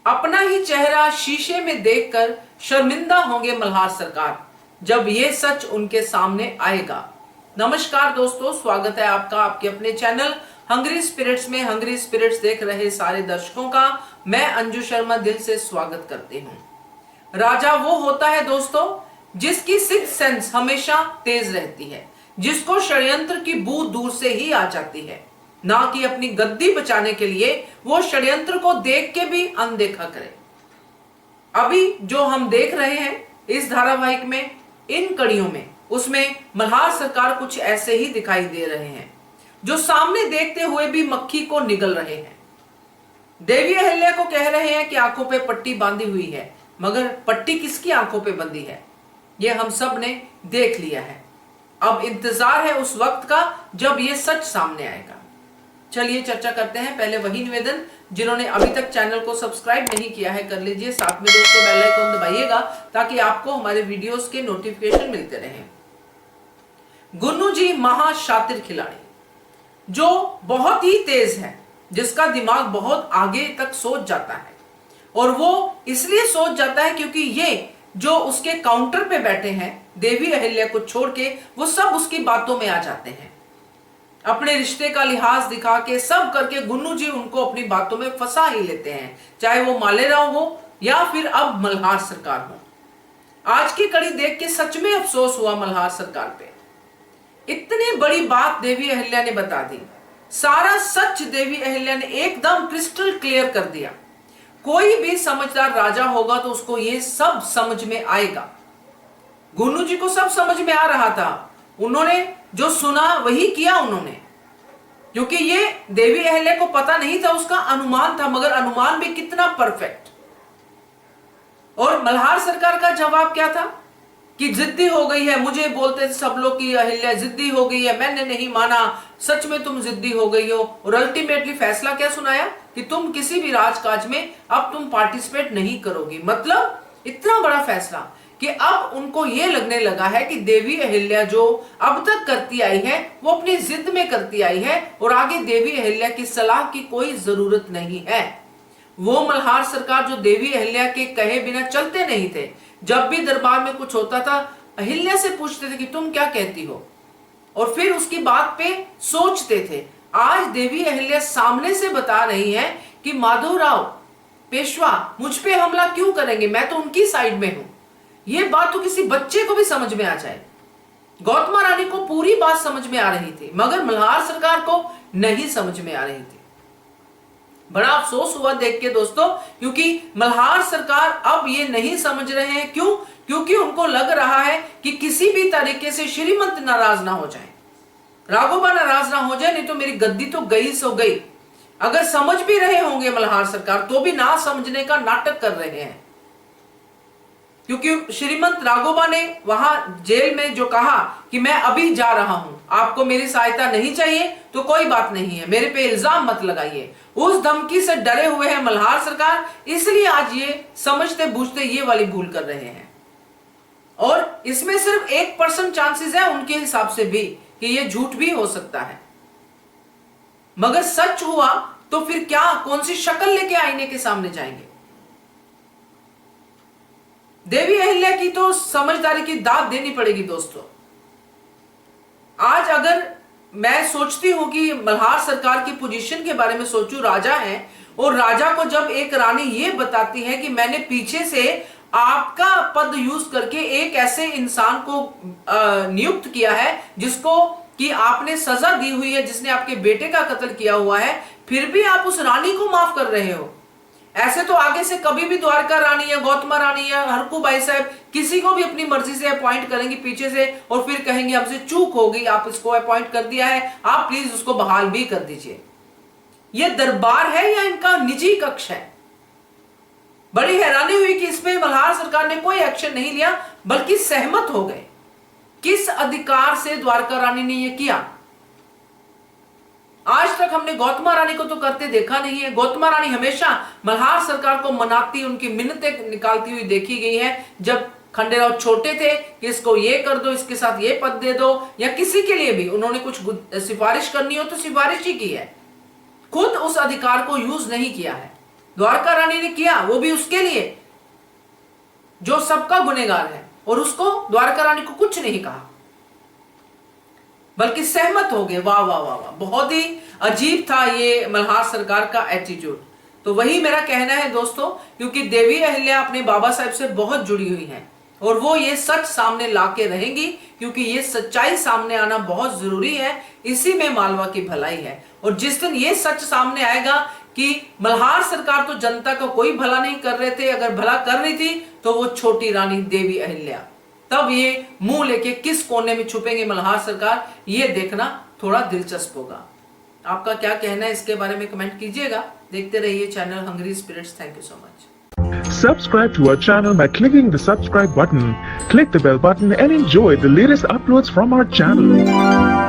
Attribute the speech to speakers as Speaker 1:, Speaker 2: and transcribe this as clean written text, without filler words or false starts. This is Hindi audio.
Speaker 1: अपना ही चेहरा शीशे में देखकर शर्मिंदा होंगे मल्हार सरकार जब ये सच उनके सामने आएगा। नमस्कार दोस्तों, स्वागत है आपका आपके अपने चैनल हंग्री स्पिरिट्स में। हंग्री स्पिरिट्स देख रहे सारे दर्शकों का मैं अंजू शर्मा दिल से स्वागत करती हूँ। राजा वो होता है दोस्तों जिसकी सिक्स सेंस हमेशा तेज रहती है, जिसको षड्यंत्र की बू दूर से ही आ जाती है, ना कि अपनी गद्दी बचाने के लिए वो षड्यंत्र को देख के भी अनदेखा करे। अभी जो हम देख रहे हैं इस धारावाहिक में, इन कड़ियों में, उसमें मल्हार सरकार कुछ ऐसे ही दिखाई दे रहे हैं जो सामने देखते हुए भी मक्खी को निगल रहे हैं। देवी अहिल्या को कह रहे हैं कि आंखों पे पट्टी बांधी हुई है, मगर पट्टी किसकी आंखों पे बंधी है ये हम सब ने देख लिया है। अब इंतजार है उस वक्त का जब ये सच सामने आएगा। चलिए चर्चा करते हैं। पहले वही निवेदन, जिन्होंने अभी तक चैनल को सब्सक्राइब नहीं किया है कर लीजिए, साथ में दोस्तों बेल आइकन दबाइएगा ताकि आपको हमारे वीडियोस के नोटिफिकेशन मिलते रहें। गुन्नू जी महा शातिर खिलाड़ी, जो बहुत ही तेज है, जिसका दिमाग बहुत आगे तक सोच जाता है, और वो इसलिए सोच जाता है क्योंकि ये जो उसके काउंटर पे बैठे हैं देवी अहिल्या को छोड़ के, वो सब उसकी बातों में आ जाते हैं। अपने रिश्ते का लिहाज दिखा के सब करके गुन्नू जी उनको अपनी बातों में फंसा ही लेते हैं, चाहे वो मालेराव हो या फिर अब मल्हार सरकार हो। आज की कड़ी देख के सच में अफसोस हुआ मल्हार सरकार पे। इतनी बड़ी बात देवी अहिल्या ने बता दी, सारा सच देवी अहिल्या ने एकदम क्रिस्टल क्लियर कर दिया। कोई भी समझदार राजा होगा तो उसको ये सब समझ में आएगा। गुन्नू जी को सब समझ में आ रहा था, उन्होंने जो सुना वही किया उन्होंने, क्योंकि ये देवी अहिल्या को पता नहीं था, उसका अनुमान था, मगर अनुमान भी कितना परफेक्ट। और मल्हार सरकार का जवाब क्या था कि जिद्दी हो गई है। मुझे बोलते थे सब लोग कि अहिल्या जिद्दी हो गई है, मैंने नहीं माना, सच में तुम जिद्दी हो गई हो। और अल्टीमेटली फैसला क्या सुनाया कि तुम किसी भी राजकाज में अब तुम पार्टिसिपेट नहीं करोगी। मतलब इतना बड़ा फैसला कि अब उनको यह लगने लगा है कि देवी अहिल्या जो अब तक करती आई है वो अपनी जिद में करती आई है, और आगे देवी अहिल्या की सलाह की कोई जरूरत नहीं है। वो मल्हार सरकार जो देवी अहिल्या के कहे बिना चलते नहीं थे, जब भी दरबार में कुछ होता था अहिल्या से पूछते थे कि तुम क्या कहती हो, और फिर उसकी बात पे सोचते थे। आज देवी अहिल्या सामने से बता रही है कि माधवराव पेशवा मुझ पे हमला क्यों करेंगे, मैं तो उनकी साइड में हूं। ये बात तो किसी बच्चे को भी समझ में आ जाए। गौतमा रानी को पूरी बात समझ में आ रही थी, मगर मल्हार सरकार को नहीं समझ में आ रही थी। बड़ा अफसोस हुआ देख के दोस्तों, क्योंकि मल्हार सरकार अब ये नहीं समझ रहे हैं। क्यों? क्योंकि उनको लग रहा है कि किसी भी तरीके से श्रीमंत नाराज ना हो जाए, राघोबा नाराज ना हो जाए, नहीं तो मेरी गद्दी तो गई सो गई। अगर समझ भी रहे होंगे मल्हार सरकार तो भी ना समझने का नाटक कर रहे हैं, क्योंकि श्रीमंत राघोबा ने वहां जेल में जो कहा कि मैं अभी जा रहा हूं, आपको मेरी सहायता नहीं चाहिए तो कोई बात नहीं है, मेरे पे इल्जाम मत लगाइए, उस धमकी से डरे हुए हैं मल्हार सरकार, इसलिए आज ये समझते बूझते ये वाली भूल कर रहे हैं। और इसमें सिर्फ 1% चांसेस है उनके हिसाब से भी कि ये झूठ भी हो सकता है, मगर सच हुआ तो फिर क्या, कौन सी शक्ल लेके आईने के सामने जाएंगे। देवी अहिल्या की तो समझदारी की दाद देनी पड़ेगी दोस्तों। आज अगर मैं सोचती हूं कि मल्हार सरकार की पोजीशन के बारे में सोचूं, राजा है, और राजा को जब एक रानी ये बताती है कि मैंने पीछे से आपका पद यूज करके एक ऐसे इंसान को नियुक्त किया है जिसको कि आपने सजा दी हुई है, जिसने आपके बेटे का कत्ल किया हुआ है, फिर भी आप उस रानी को माफ कर रहे हो। ऐसे तो आगे से कभी भी द्वारका रानी या गौतमा रानी या हरकू भाई साहब किसी को भी अपनी मर्जी से अपॉइंट करेंगे पीछे से, और फिर कहेंगे हमसे चूक हो गई, आप इसको अपॉइंट कर दिया है, आप प्लीज उसको बहाल भी कर दीजिए। यह दरबार है या इनका निजी कक्ष है? बड़ी हैरानी हुई कि इसमें मल्हार सरकार ने कोई एक्शन नहीं लिया, बल्कि सहमत हो गए। किस अधिकार से द्वारका रानी ने यह किया? आज तक हमने गौतमा रानी को तो करते देखा नहीं है। गौतमा रानी हमेशा मल्हार सरकार को मनाती, उनकी मिन्नतें निकालती हुई देखी गई है। जब खंडेराव छोटे थे कि इसको ये कर दो, इसके साथ ये पद दे दो, या किसी के लिए भी उन्होंने कुछ सिफारिश करनी हो तो सिफारिश ही की है, खुद उस अधिकार को यूज नहीं किया है। द्वारका रानी ने किया वो भी उसके लिए जो सबका गुनहगार है, और उसको द्वारका रानी को कुछ नहीं कहा बल्कि सहमत हो गए। वाह वाह वाह वाह, बहुत ही अजीब था ये मल्हार सरकार का एटीट्यूड। तो वही मेरा कहना है दोस्तों, क्योंकि देवी अहिल्या अपने बाबा साहब से बहुत जुड़ी हुई हैं और वो ये सच सामने लाके रहेंगी, क्योंकि ये सच्चाई सामने आना बहुत जरूरी है। इसी में मालवा की भलाई है। और जिस दिन ये सच सामने आएगा कि मल्हार सरकार तो जनता का कोई भला नहीं कर रहे थे, अगर भला कर रही थी तो वो छोटी रानी देवी अहिल्या, तब ये मुंह लेके किस कोने में छुपेंगे मल्हार सरकार, ये देखना थोड़ा दिलचस्प होगा। आपका क्या कहना है इसके बारे में कमेंट कीजिएगा। देखते रहिए channel hungry spirits. Thank you so much.
Speaker 2: Subscribe to our channel by clicking the subscribe button. Click the bell button and enjoy the latest uploads from our channel.